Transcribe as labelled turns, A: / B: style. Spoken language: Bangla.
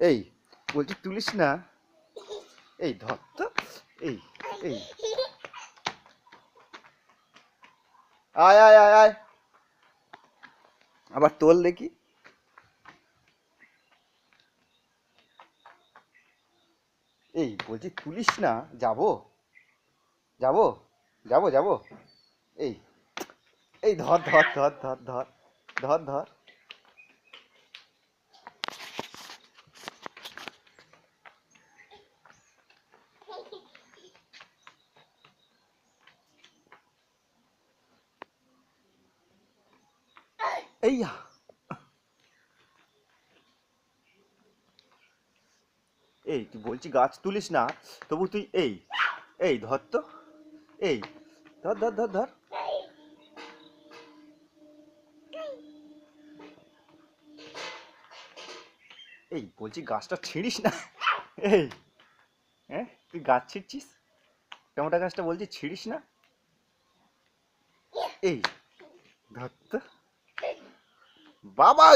A: এই বলছি তুলিস না। এই ধর তো। এই এই আয় আয় আয় আয়, আবার তোল দেখি। এই বলছি তুলিস না। যাবো যাবো যাবো যাবো। এই এই ধর ধর ধর ধর ধর ধর ধর। এই এই তুই বলছি গাছ তুলিস না, তবু তুই এই এই ধর তো। এই ধর ধর ধর ধর। এই বলছি গাছটা ছিঁড়িস না। এই হ্যাঁ তুই গাছ ছিঁড়ছিস, টমেটো গাছটা বলছি ছিঁড়িস না। এই ধর তো বাবা।